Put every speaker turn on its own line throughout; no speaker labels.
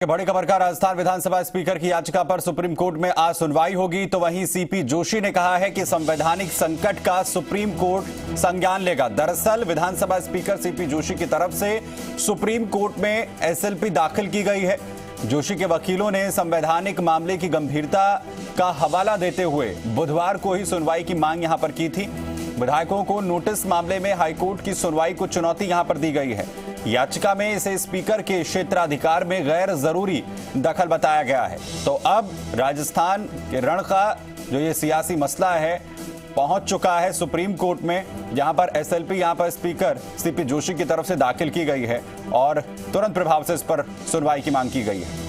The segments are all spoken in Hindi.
बड़ी खबर का राजस्थान विधानसभा स्पीकर की याचिका पर सुप्रीम कोर्ट में आज सुनवाई होगी। तो वहीं सीपी जोशी ने कहा है कि संवैधानिक संकट का सुप्रीम कोर्ट संज्ञान लेगा। दरअसल विधानसभा स्पीकर सीपी जोशी की तरफ से सुप्रीम कोर्ट में एसएलपी दाखिल की गई है। जोशी के वकीलों ने संवैधानिक मामले की गंभीरता का हवाला देते हुए बुधवार को ही सुनवाई की मांग यहां पर की थी। विधायकों को नोटिस मामले में हाईकोर्ट की सुनवाई को चुनौती यहां पर दी गई है। याचिका में इसे स्पीकर के क्षेत्राधिकार में गैर जरूरी दखल बताया गया है। तो अब राजस्थान के रण का जो ये सियासी मसला है पहुंच चुका है सुप्रीम कोर्ट में, जहां पर एसएलपी यहां पर स्पीकर सीपी जोशी की तरफ से दाखिल की गई है और तुरंत प्रभाव से इस पर सुनवाई की मांग की गई है।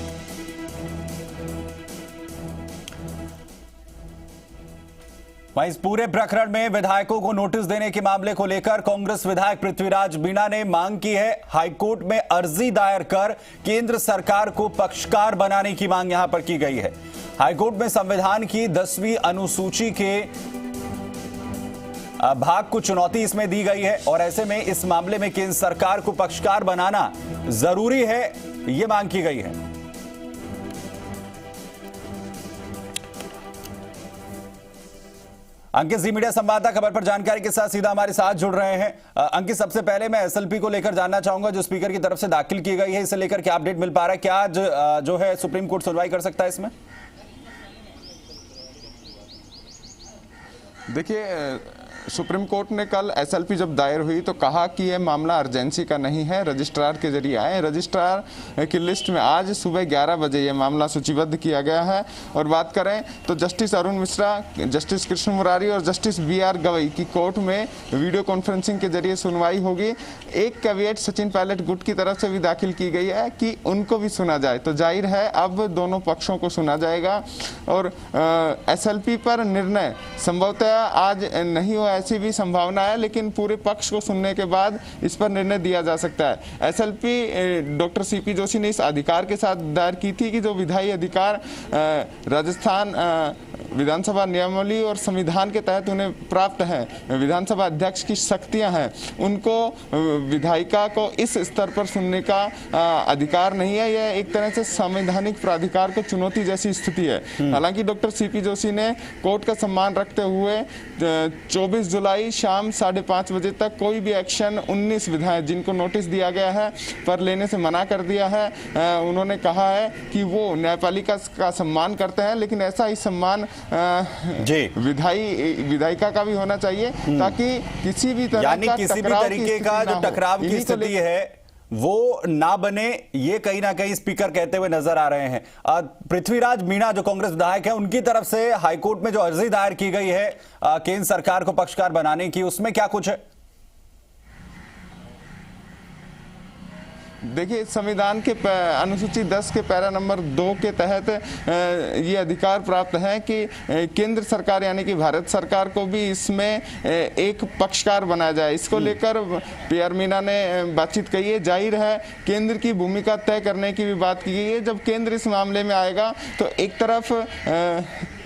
वहीं इस पूरे प्रकरण में विधायकों को नोटिस देने के मामले को लेकर कांग्रेस विधायक पृथ्वीराज मीणा ने मांग की है। हाईकोर्ट में अर्जी दायर कर केंद्र सरकार को पक्षकार बनाने की मांग यहां पर की गई है। हाईकोर्ट में संविधान की 10वीं अनुसूची के भाग को चुनौती इसमें दी गई है और ऐसे में इस मामले में केंद्र सरकार को पक्षकार बनाना जरूरी है, यह मांग की गई है। अंकित जी मीडिया संवाददाता खबर पर जानकारी के साथ सीधा हमारे साथ जुड़ रहे हैं। अंकित, सबसे पहले मैं एसएलपी को लेकर जानना चाहूंगा जो स्पीकर की तरफ से दाखिल की गई है, इसे लेकर क्या अपडेट मिल पा रहा है? क्या आज जो है सुप्रीम कोर्ट सुनवाई कर सकता है इसमें?
देखिए, सुप्रीम कोर्ट ने कल एसएलपी जब दायर हुई तो कहा कि यह मामला अर्जेंसी का नहीं है, रजिस्ट्रार के जरिए आए। रजिस्ट्रार की लिस्ट में आज सुबह 11 बजे यह मामला सूचीबद्ध किया गया है। और बात करें तो जस्टिस अरुण मिश्रा, जस्टिस कृष्ण मुरारी और जस्टिस बीआर गवई की कोर्ट में वीडियो कॉन्फ्रेंसिंग के जरिए सुनवाई होगी। एक कैविएट सचिन पायलट गुट की तरफ से भी दाखिल की गई है कि उनको भी सुना जाए। तो जाहिर है अब दोनों पक्षों को सुना जाएगा और एसएलपी पर निर्णय संभवतः आज नहीं हो ऐसी भी संभावना है, लेकिन पूरे पक्ष को सुनने के बाद इस पर निर्णय दिया जा सकता है। एसएलपी डॉक्टर सीपी जोशी ने इस अधिकार के साथ दायर की थी कि जो विधायी अधिकार राजस्थान विधानसभा नियमावली और संविधान के तहत उन्हें प्राप्त है, विधानसभा अध्यक्ष की शक्तियां हैं, उनको विधायिका को इस स्तर पर सुनने का अधिकार नहीं है। यह एक तरह से संवैधानिक प्राधिकार को चुनौती जैसी स्थिति है। हालांकि डॉक्टर सीपी जोशी ने कोर्ट का सम्मान रखते हुए 24 जुलाई शाम 5:30 बजे तक कोई भी एक्शन 19 विधायक जिनको नोटिस दिया गया है पर लेने से मना कर दिया है। उन्होंने कहा है कि वो न्यायपालिका का सम्मान करते हैं, लेकिन ऐसा ही सम्मान विधायिका का भी होना चाहिए ताकि किसी भी तरह
यानी किसी भी तरीके का जो टकराव की स्थिति है वो ना बने, ये कहीं ना कहीं स्पीकर कहते हुए नजर आ रहे हैं। पृथ्वीराज मीणा जो कांग्रेस विधायक है, उनकी तरफ से हाईकोर्ट में जो अर्जी दायर की गई है केंद्र सरकार को पक्षकार बनाने की, उसमें क्या कुछ है?
देखिए, संविधान के अनुसूची 10 के पैरा नंबर 2 के तहत ये अधिकार प्राप्त है कि केंद्र सरकार यानी कि भारत सरकार को भी इसमें एक पक्षकार बनाया जाए। इसको लेकर पीआर मीणा ने बातचीत कही है। जाहिर है केंद्र की भूमिका तय करने की भी बात की गई है। जब केंद्र इस मामले में आएगा तो एक तरफ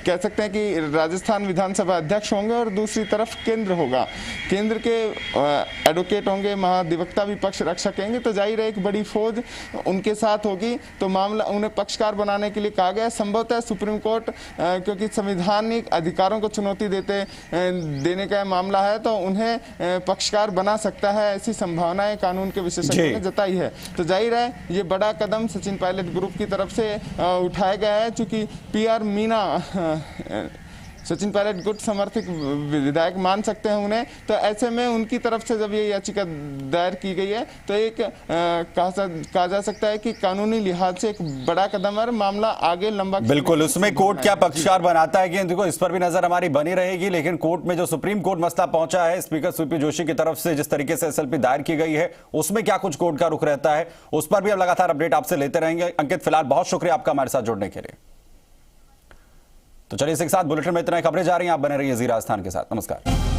कह सकते हैं कि राजस्थान विधानसभा अध्यक्ष होंगे और दूसरी तरफ केंद्र होगा। केंद्र के एडवोकेट होंगे, महाधिवक्ता भी पक्ष रख सकेंगे। तो जाहिर है एक बड़ी फौज उनके साथ होगी। तो मामला उन्हें पक्षकार बनाने के लिए कहा गया। संभवतः सुप्रीम कोर्ट क्योंकि संवैधानिक अधिकारों को चुनौती देने का मामला है तो उन्हें पक्षकार बना सकता है, ऐसी संभावनाएं कानून के विशेषज्ञों ने जताई है। तो जाहिर है ये बड़ा कदम सचिन पायलट ग्रुप की तरफ से उठाया गया है। चूंकि पीआर मीणा सचिन पायलट गुट समर्थक विधायक मान सकते हैं उन्हें, तो ऐसे में उनकी तरफ से जब ये याचिका दायर की गई है तो एक कहा जा सकता है कि कानूनी लिहाज से एक बड़ा कदम है। मामला आगे लंबा
बिल्कुल, उसमें कोर्ट क्या पक्षकार बनाता है कि देखो इस पर भी नजर हमारी बनी रहेगी। लेकिन कोर्ट में जो सुप्रीम कोर्ट मसला पहुंचा है स्पीकर सीपी जोशी की तरफ से जिस तरीके से एसएलपी दायर की गई है, उसमें क्या कुछ कोर्ट का रुख रहता है, उस पर भी अब लगातार अपडेट आपसे लेते रहेंगे। अंकित, फिलहाल बहुत शुक्रिया आपका हमारे साथ जुड़ने के लिए। तो चलिए इसी के साथ बुलेटिन में इतना ही। खबरें जा रही हैं, आप बने रहिए जी राजस्थान के साथ। नमस्कार।